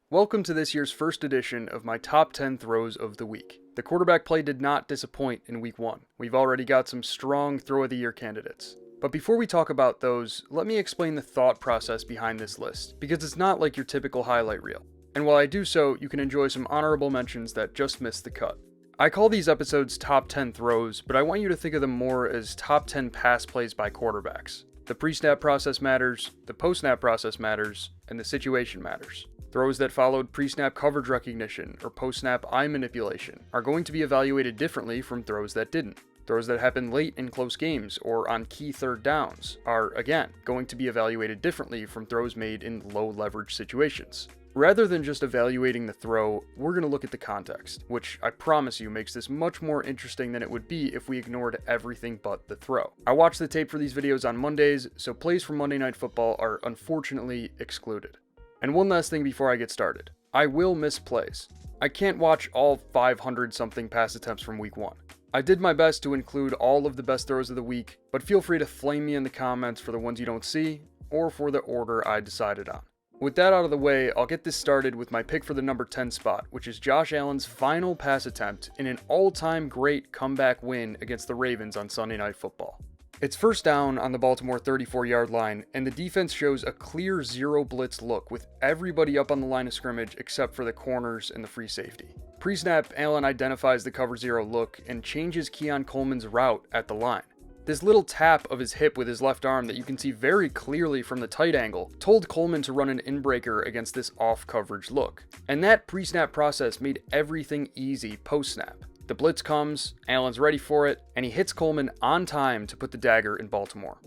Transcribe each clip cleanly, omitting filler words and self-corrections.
Welcome to this year's first edition of my top 10 throws of the week. The quarterback play did not disappoint in week 1. We've already got some strong throw of the year candidates. But before we talk about those, let me explain the thought process behind this list, because it's not like your typical highlight reel. And while I do so, you can enjoy some honorable mentions that just missed the cut. I call these episodes top 10 throws, but I want you to think of them more as top 10 pass plays by quarterbacks. The pre-snap process matters, the post-snap process matters, and the situation matters. Throws that followed pre-snap coverage recognition or post-snap eye manipulation are going to be evaluated differently from throws that didn't. Throws that happen late in close games or on key third downs are, again, going to be evaluated differently from throws made in low leverage situations. Rather than just evaluating the throw, we're going to look at the context, which I promise you makes this much more interesting than it would be if we ignored everything but the throw. I watch the tape for these videos on Mondays, so plays from Monday Night Football are unfortunately excluded. And one last thing before I get started. I will miss plays. I can't watch all 500 something pass attempts from week 1. I did my best to include all of the best throws of the week, but feel free to flame me in the comments for the ones you don't see, or for the order I decided on. With that out of the way, I'll get this started with my pick for the number 10 spot, which is Josh Allen's final pass attempt in an all-time great comeback win against the Ravens on Sunday Night Football. It's first down on the Baltimore 34-yard line, and the defense shows a clear zero blitz look with everybody up on the line of scrimmage except for the corners and the free safety. Pre-snap, Allen identifies the cover zero look and changes Keon Coleman's route at the line. This little tap of his hip with his left arm that you can see very clearly from the tight angle told Coleman to run an in-breaker against this off-coverage look. And that pre-snap process made everything easy post-snap. The blitz comes, Allen's ready for it, and he hits Coleman on time to put the dagger in Baltimore.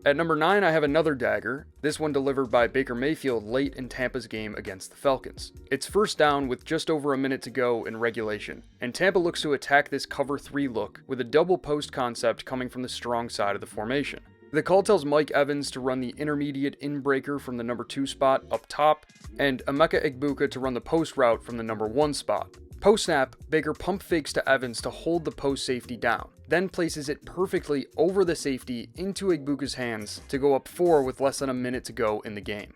At number 9, I have another dagger, this one delivered by Baker Mayfield late in Tampa's game against the Falcons. It's first down with just over a minute to go in regulation, and Tampa looks to attack this cover 3 look with a double post concept coming from the strong side of the formation. The call tells Mike Evans to run the intermediate in-breaker from the number 2 spot up top, and Emeka Egbuka to run the post route from the number 1 spot. Post-snap, Baker pump fakes to Evans to hold the post safety down, then places it perfectly over the safety into Egbuka's hands to go up 4 with less than a minute to go in the game.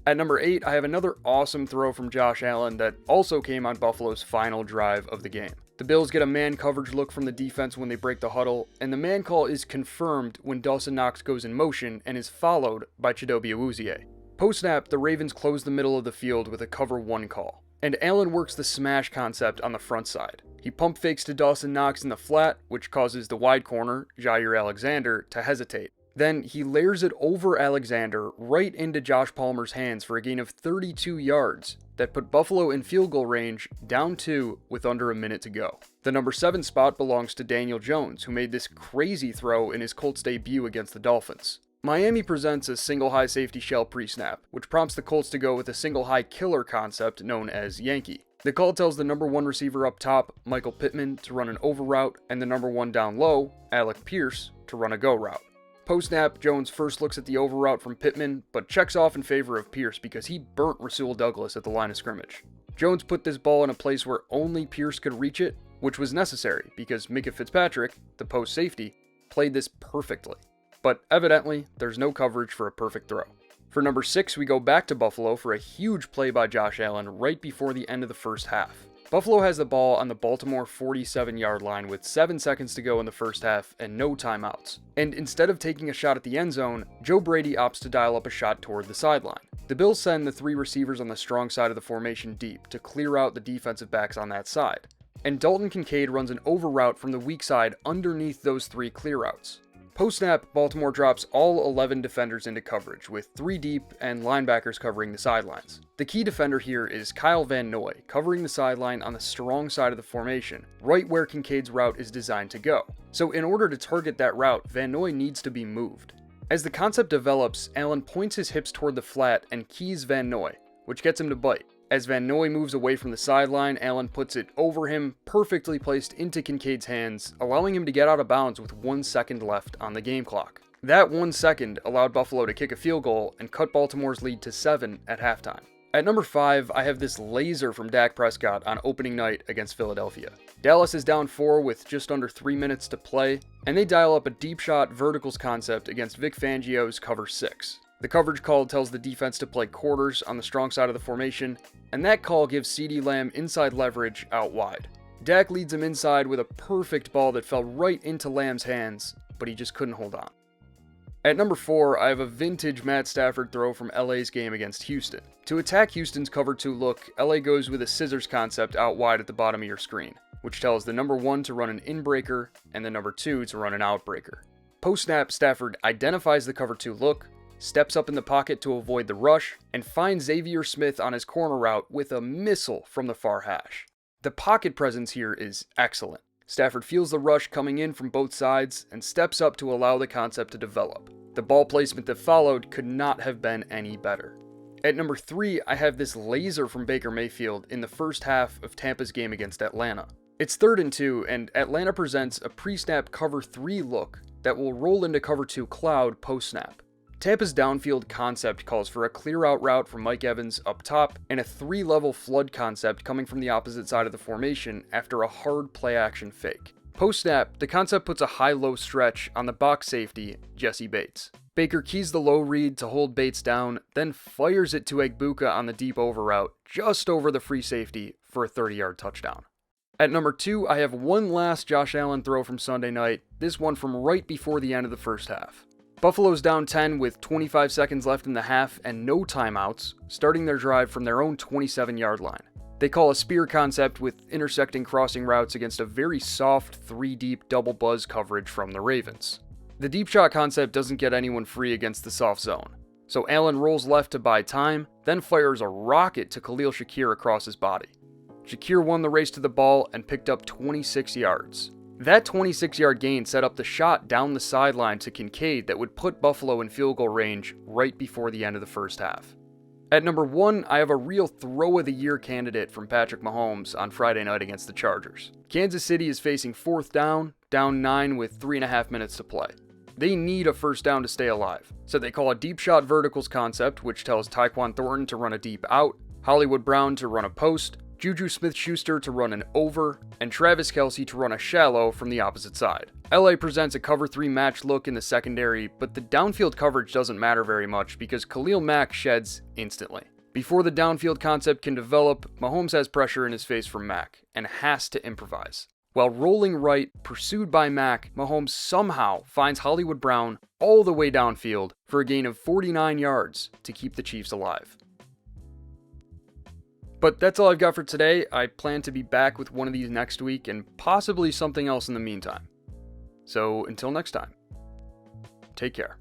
At number 8, I have another awesome throw from Josh Allen that also came on Buffalo's final drive of the game. The Bills get a man coverage look from the defense when they break the huddle, and the man call is confirmed when Dawson Knox goes in motion and is followed by Chidobe Awuzie. Post-snap, the Ravens close the middle of the field with a cover 1 call. And Allen works the smash concept on the front side. He pump fakes to Dawson Knox in the flat, which causes the wide corner, Jair Alexander, to hesitate. Then he layers it over Alexander right into Josh Palmer's hands for a gain of 32 yards that put Buffalo in field goal range, down 2 with under a minute to go. The number 7 spot belongs to Daniel Jones, who made this crazy throw in his Colts debut against the Dolphins. Miami presents a single high safety shell pre-snap, which prompts the Colts to go with a single high killer concept known as Yankee. The call tells the number 1 receiver up top, Michael Pittman, to run an over route, and the number 1 down low, Alec Pierce, to run a go route. Post-snap, Jones first looks at the over route from Pittman, but checks off in favor of Pierce because he burnt Rasul Douglas at the line of scrimmage. Jones put this ball in a place where only Pierce could reach it, which was necessary because Minkah Fitzpatrick, the post safety, played this perfectly. But evidently, there's no coverage for a perfect throw. For number 6, we go back to Buffalo for a huge play by Josh Allen right before the end of the first half. Buffalo has the ball on the Baltimore 47-yard line with 7 seconds to go in the first half and no timeouts. And instead of taking a shot at the end zone, Joe Brady opts to dial up a shot toward the sideline. The Bills send the 3 receivers on the strong side of the formation deep to clear out the defensive backs on that side. And Dalton Kincaid runs an over route from the weak side underneath those 3 clear routes. Post-snap, Baltimore drops all 11 defenders into coverage, with 3 deep and linebackers covering the sidelines. The key defender here is Kyle Van Noy, covering the sideline on the strong side of the formation, right where Kincaid's route is designed to go. So in order to target that route, Van Noy needs to be moved. As the concept develops, Allen points his hips toward the flat and keys Van Noy, which gets him to bite. As Van Noy moves away from the sideline, Allen puts it over him, perfectly placed into Kincaid's hands, allowing him to get out of bounds with 1 second left on the game clock. That 1 second allowed Buffalo to kick a field goal and cut Baltimore's lead to 7 at halftime. At number 5, I have this laser from Dak Prescott on opening night against Philadelphia. Dallas is down 4 with just under 3 minutes to play, and they dial up a deep shot verticals concept against Vic Fangio's cover 6. The coverage call tells the defense to play quarters on the strong side of the formation, and that call gives CeeDee Lamb inside leverage out wide. Dak leads him inside with a perfect ball that fell right into Lamb's hands, but he just couldn't hold on. At number 4, I have a vintage Matt Stafford throw from LA's game against Houston. To attack Houston's cover 2 look, LA goes with a scissors concept out wide at the bottom of your screen, which tells the number 1 to run an in-breaker and the number 2 to run an out-breaker. Post-snap, Stafford identifies the cover 2 look, steps up in the pocket to avoid the rush, and finds Xavier Smith on his corner route with a missile from the far hash. The pocket presence here is excellent. Stafford feels the rush coming in from both sides and steps up to allow the concept to develop. The ball placement that followed could not have been any better. At number 3, I have this laser from Baker Mayfield in the first half of Tampa's game against Atlanta. It's 3rd and 2, and Atlanta presents a pre-snap cover 3 look that will roll into cover 2 cloud post-snap. Tampa's downfield concept calls for a clear-out route from Mike Evans up top and a 3-level flood concept coming from the opposite side of the formation after a hard play-action fake. Post-snap, the concept puts a high-low stretch on the box safety, Jesse Bates. Baker keys the low read to hold Bates down, then fires it to Egbuka on the deep over route, just over the free safety for a 30-yard touchdown. At number 2, I have one last Josh Allen throw from Sunday night, this one from right before the end of the first half. Buffalo's down 10 with 25 seconds left in the half and no timeouts, starting their drive from their own 27-yard line. They call a spear concept with intersecting crossing routes against a very soft 3-deep double buzz coverage from the Ravens. The deep shot concept doesn't get anyone free against the soft zone, so Allen rolls left to buy time, then fires a rocket to Khalil Shakir across his body. Shakir won the race to the ball and picked up 26 yards. That 26-yard gain set up the shot down the sideline to Kincaid that would put Buffalo in field goal range right before the end of the first half. At number 1, I have a real throw of the year candidate from Patrick Mahomes on Friday night against the Chargers. Kansas City is facing 4th down 9 with 3.5 minutes to play. They need a first down to stay alive, so they call a deep shot verticals concept, which tells Tyquan Thornton to run a deep out, Hollywood Brown to run a post, Juju Smith-Schuster to run an over, and Travis Kelce to run a shallow from the opposite side. LA presents a cover 3 match look in the secondary, but the downfield coverage doesn't matter very much because Khalil Mack sheds instantly. Before the downfield concept can develop, Mahomes has pressure in his face from Mack and has to improvise. While rolling right, pursued by Mack, Mahomes somehow finds Hollywood Brown all the way downfield for a gain of 49 yards to keep the Chiefs alive. But that's all I've got for today. I plan to be back with one of these next week and possibly something else in the meantime. So until next time, take care.